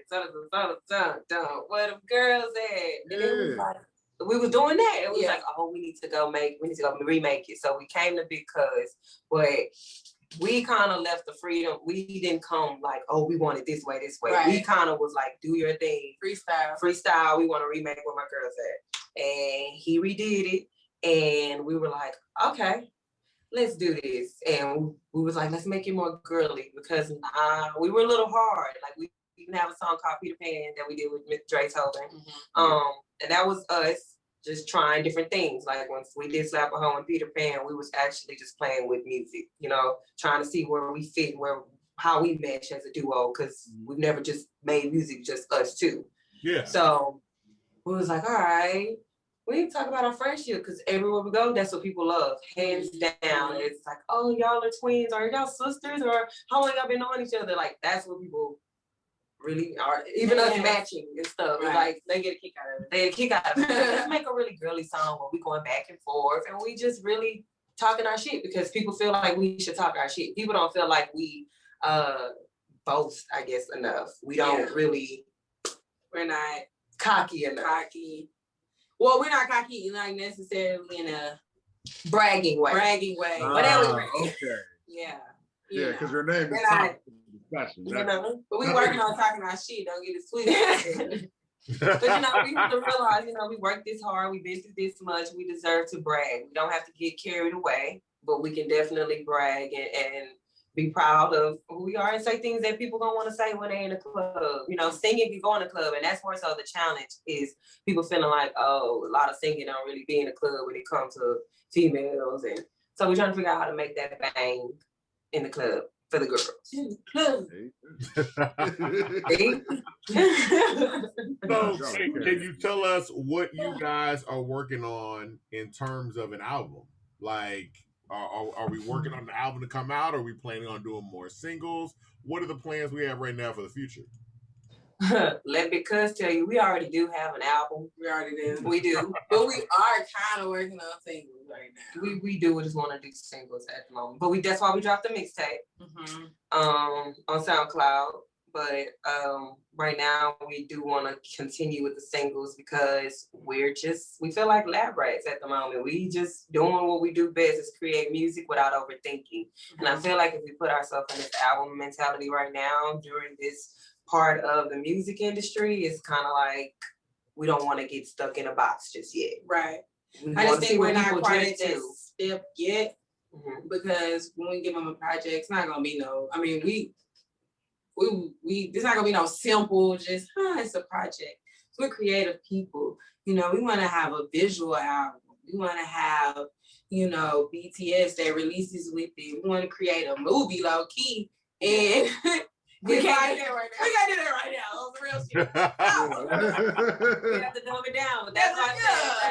Where the girls at? And then we like, we was doing that. It was Yeah. like, oh, we need to go remake it. So we came to Bigg Cuz, but we kind of left the freedom. We didn't come like, oh, we want it this way. Right. We kind of was like, do your thing. Freestyle. We want to remake where my girl's at. And he redid it. And we were like, okay, let's do this. And we was like, let's make it more girly because we were a little hard. Like we even have a song called Peter Pan that we did with Dre Tobin. And that was us just trying different things. Like once we did Slap a Hoe and Peter Pan, we was actually just playing with music, you know, trying to see where we fit, how we mesh as a duo, because we've never just made music just us two. Yeah. So we was like, all right, we need to talk about our friendship because everywhere we go, that's what people love, hands down. It's like, oh, y'all are twins, or y'all sisters, or how long y'all been knowing each other? Like that's what people really are, even us matching and stuff. Right. Like they get a kick out of it. They get a kick out of it. Let's make a really girly song where we going back and forth and we just really talking our shit because people feel like we should talk our shit. People don't feel like we boast, I guess, enough. We don't really. We're not cocky enough. Well, we're not cocky, like necessarily in a bragging way. But that was okay. Yeah. Yeah, because your name is discussion. You know, but we working on talking our shit. Don't get it twisted. But you know, we have to realize, you know, we worked this hard. We've been through this much. We deserve to brag. We don't have to get carried away, but we can definitely brag and be proud of who we are and say things that people don't want to say when they're in the club. You know, singing can go in the club, and that's more so the challenge is people feeling like, oh, a lot of singing don't really be in the club when it comes to females, and so we're trying to figure out how to make that bang in the club for the girls. In the club. So, can you tell us what you guys are working on in terms of an album? Like, are we working on the album to come out? Are we planning on doing more singles? What are the plans we have right now for the future? Let Bigg Cuz tell you, we already do have an album. We already do. We do. But we are kind of working on singles right now. We do just want to do singles at the moment. But that's why we dropped the mixtape on SoundCloud. But right now we do want to continue with the singles because we feel like lab rats at the moment. We just doing what we do best is create music without overthinking. And I feel like if we put ourselves in this album mentality right now during this part of the music industry, it's kind of like we don't want to get stuck in a box just yet. Right. I just think we're not quite at that step yet because when we give them a project, it's not gonna be no. I mean, we it's not gonna be no simple. Just it's a project. So we're creative people. You know, we want to have a visual album. We want to have, you know, BTS that releases with it. We want to create a movie low key and. We can't do that right now. We can't do that right now. On the real shit. We have to dumb it down. But that's why I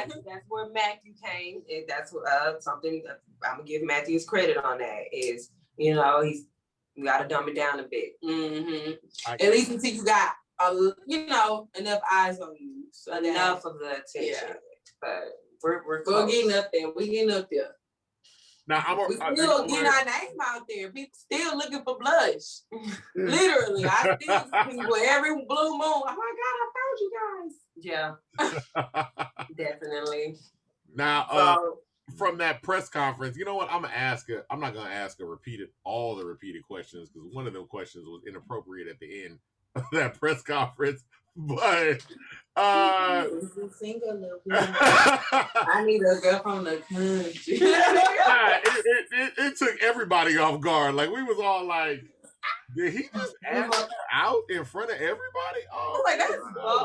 said that's where Matthew came. And that's something I'm gonna give Matthew his credit on. That is, you know, we gotta dumb it down a bit. At least until you got you know, enough eyes on you. So enough of the attention. Yeah. But we're getting up there. We're getting up there. Now we still getting our name out there. People still looking for blush. Literally, I still see people every blue moon. Oh my God, I found you guys. Yeah, definitely. Now, from that press conference, you know what? I'm not gonna ask all the repeated questions because one of the questions was inappropriate at the end of that press conference. But I need a girl from the country. it took everybody off guard. Like we was all like, did he just ask her out in front of everybody? Oh, like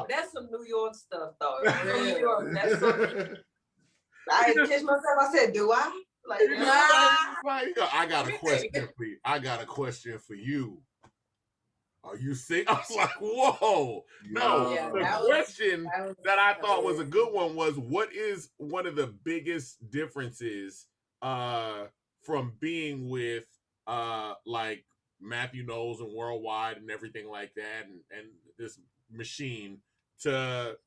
that's some New York stuff though. New York, that's something. I didn't catch myself. I said, "Do I?" Like, I got a question for you. I got a question for you. Are you sick? I was like, whoa. No, the question that I thought was a good one was, what is one of the biggest differences from being with like Matthew Knowles and Worldwide and everything like that and this machine to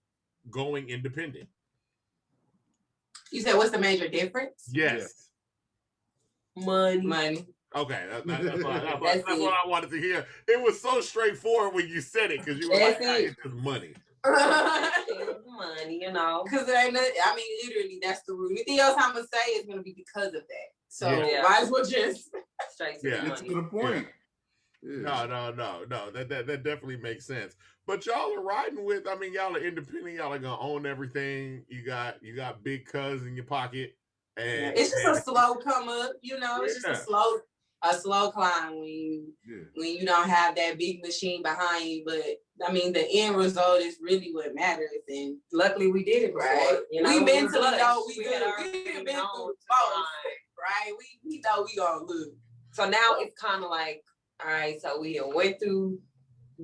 going independent? You said what's the major difference? Yes. Money. Okay, that's what I wanted to hear. It was so straightforward when you said it because you were like, it's just money. money, you know. Because it ain't. I mean, literally, that's the root. Anything else I'm gonna say is gonna be because of that. So might as well just straight to the money. It's to the point. Yeah. No. That definitely makes sense. But y'all are riding with. I mean, y'all are independent. Y'all are gonna own everything. You got Bigg Cuz in your pocket. And it's just a slow come up, you know. It's just a slow climb when you don't have that big machine behind you. But I mean, the end result is really what matters. And luckily, we did it right. You know, we mentally know we good. We've been through both, right? We know we gonna lose. So now it's kind of like, all right. So we went through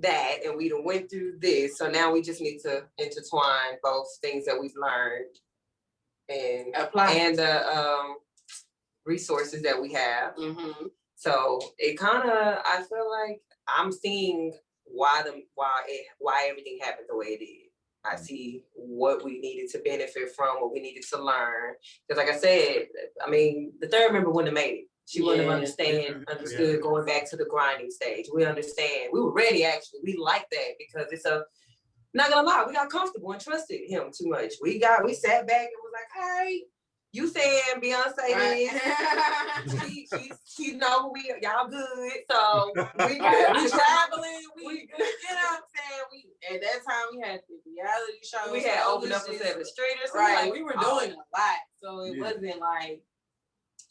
that, and we went through this. So now we just need to intertwine both things that we've learned and apply, and the resources that we have. Mm-hmm. So it kind of, I feel like I'm seeing why everything happened the way it did. I see what we needed to benefit from, what we needed to learn. Because like I said, I mean, the third member wouldn't have made it. She wouldn't have understood going back to the grinding stage. We understand. We were ready, actually. We like that because it's not gonna lie, we got comfortable and trusted him too much. We sat back and was like, all right, you saying Beyonce is, she know y'all good, so we good. We traveling, we good. You know what I'm saying? We at that time we had the reality show. We had opened up for 7th Street or something. Right, we were doing a lot, so it wasn't like.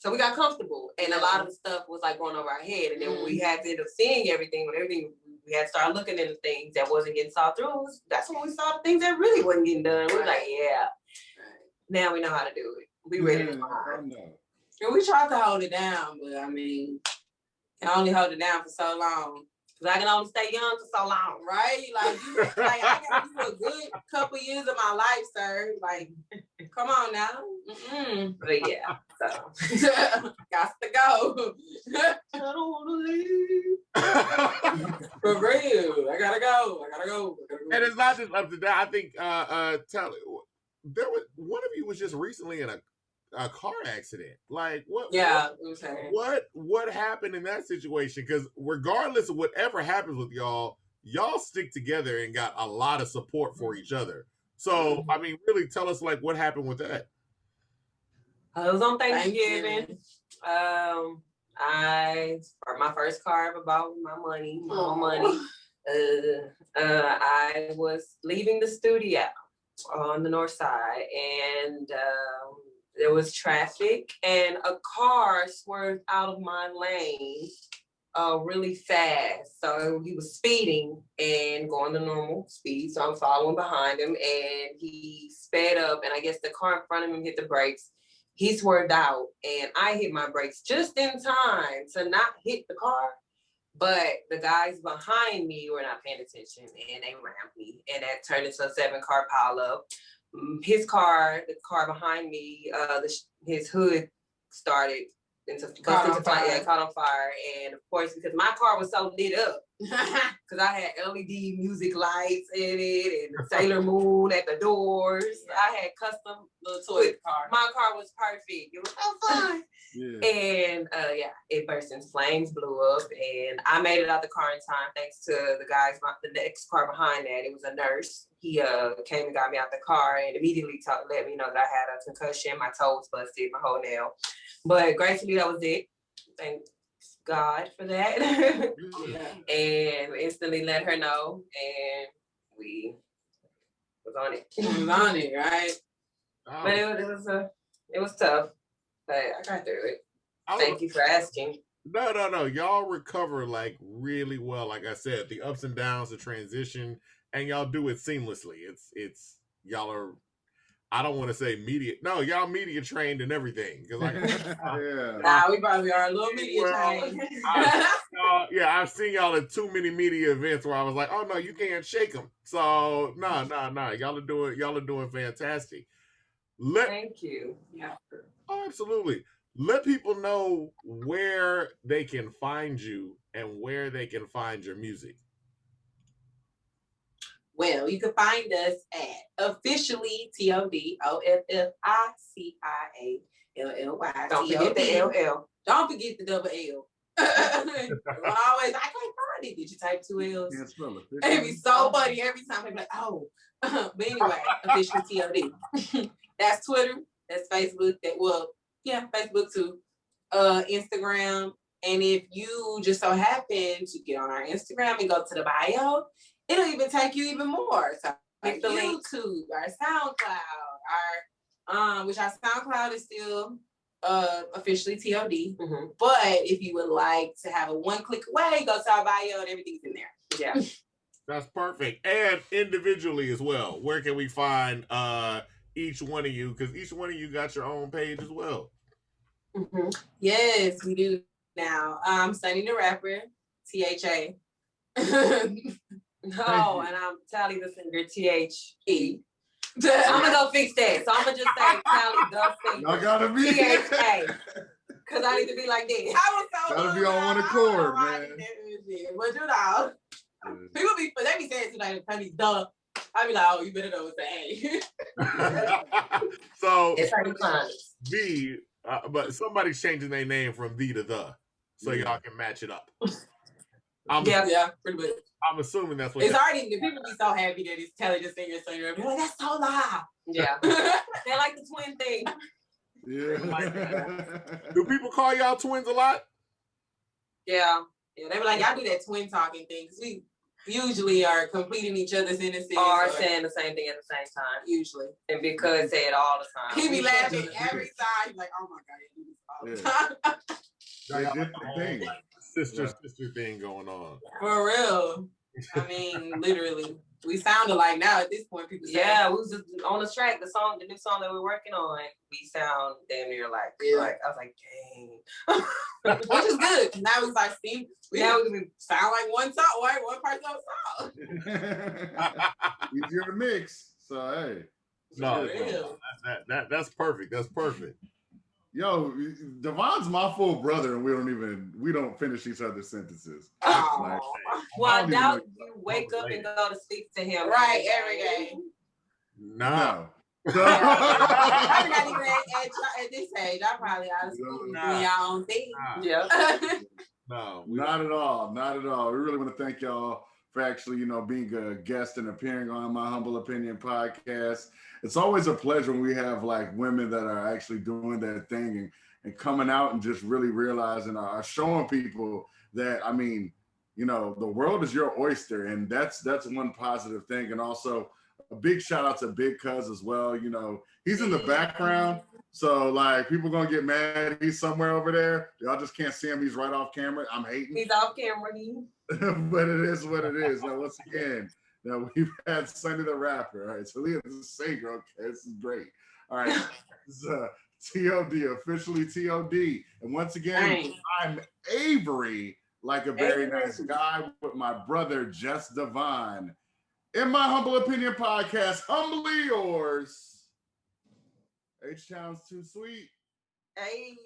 So we got comfortable, and a lot of the stuff was like going over our head, and then when we had to end up seeing everything, we had to start looking into things that wasn't getting saw through. That's when we saw the things that really wasn't getting done. We were like, now we know how to do it. We ready to ride. And we tried to hold it down, but I mean, can only hold it down for so long. Cause I can only stay young for so long, right? Like I got you a good couple years of my life, sir. Like, come on now. But yeah, so got to go. I don't want to leave. For real, I gotta go. And it's not just up to that. I think Tali, there was one of you was just recently in a car accident. Like what? Yeah. What happened in that situation? Because regardless of whatever happens with y'all stick together and got a lot of support for each other. So I mean, really tell us like what happened with that. It was on Thanksgiving. My first car ever bought with my own money. I was leaving the studio on the north side, and there was traffic, and a car swerved out of my lane really fast. So he was speeding and going the normal speed. So I'm following behind him, and he sped up, and I guess the car in front of him hit the brakes. He swerved out, and I hit my brakes just in time to not hit the car. But the guys behind me were not paying attention, and they rammed me, and that turned into a 7-car pileup. His car, the car behind me, his hood started caught on fire, and of course, because my car was so lit up, because I had LED music lights in it and Sailor Moon at the doors. I had custom little toy car. My car was perfect. It was so fun. And it burst into flames, blew up, and I made it out the car in time thanks to the guys. The next car behind that, it was a nurse. He came and got me out the car and immediately let me know that I had a concussion. My toe was busted, my whole nail. But gratefully, that was it. Thank God for that. And instantly let her know, and we was on it. Right? Oh. But it was tough, but I got through it. Thank you for asking. No. Y'all recover like really well. Like I said, the ups and downs, the transition, and y'all do it seamlessly. It's y'all are. I don't want to say media. No, y'all media trained and everything. Like, we probably are a little media trained. I've seen y'all at too many media events where I was like, oh no, you can't shake them. So no. Y'all are doing fantastic. Thank you. Yeah. Oh, absolutely. Let people know where they can find you and where they can find your music. Well, you can find us at officially T.O.D. OFFICIALLY. Don't forget the LL. Don't forget the double L. I can't find it. Did you type 2 L's? Can't spell it. It'd be so funny every time. They'd be like, oh, But anyway, officially T.O.D. That's Twitter. That's Facebook. Facebook too. Instagram. And if you just so happen to get on our Instagram and go to the bio, it'll even take you even more. So like the YouTube, our SoundCloud, which our SoundCloud is still officially T.O.D. Mm-hmm. But if you would like to have a one-click away, go to our bio and everything's in there. Yeah. That's perfect. And individually as well. Where can we find each one of you? Because each one of you got your own page as well. Mm-hmm. Yes, we do now. Sunni the rapper, THA. No, and I'm Tali the singer, THE. I'm gonna go fix that. So I'm gonna just say Tali the singer. Y'all gotta be THA. Cause I need to be like this. I was so gotta be on one accord, man. But you know, people they be saying tonight, Sunni's duh. I be like, oh, you better know what to say. So it's V, but somebody's changing their name from V to the, so y'all can match it up. Yeah, pretty much. I'm assuming that's what it's already. The people be so happy that it's Tali the singer, so you're like, that's so loud. Yeah, they like the twin thing. Yeah. Do people call y'all twins a lot? Yeah, they be like, y'all do that twin talking thing because we usually are completing each other's sentences or saying the same thing at the same time. Usually, and because say it all the time. He be laughing every time. He's like, oh my god, you do this all the time. Sister thing going on. For real. I mean, literally. We sound alike now at this point. People say, we was just on the track, the new song that we're working on, we sound damn near like, like I was like, dang. Which is good. Now it's like, see, we sound like one person on the song. Easier to mix. So hey. No, that's perfect. That's perfect. Yo, Devon's my full brother, and we don't finish each other's sentences. Oh. Well, now you wake up and go to speak to him every day. No. I'm not even at this age. I'm probably out of school doing your own thing. No, not at all. Not at all. We really want to thank y'all for actually, being a guest and appearing on My Humble Opinion podcast. It's always a pleasure when we have like women that are actually doing their thing and coming out and just really realizing are showing people that, I mean, the world is your oyster, and that's one positive thing. And also a big shout out to Bigg Cuz as well. He's in the background. So like people gonna get mad. He's somewhere over there. Y'all just can't see him. He's right off camera. I'm hating. He's off camera. But it is what it is. Now once again, we've had Sunni the rapper. All right, so Leah the singer. Okay, this is great. All right, this is T.O.D. officially T.O.D. And once again, I'm Avery, like a very nice guy, with my brother Jess Devon. In My Humble Opinion podcast, humbly yours. H-Town's too sweet. Hey.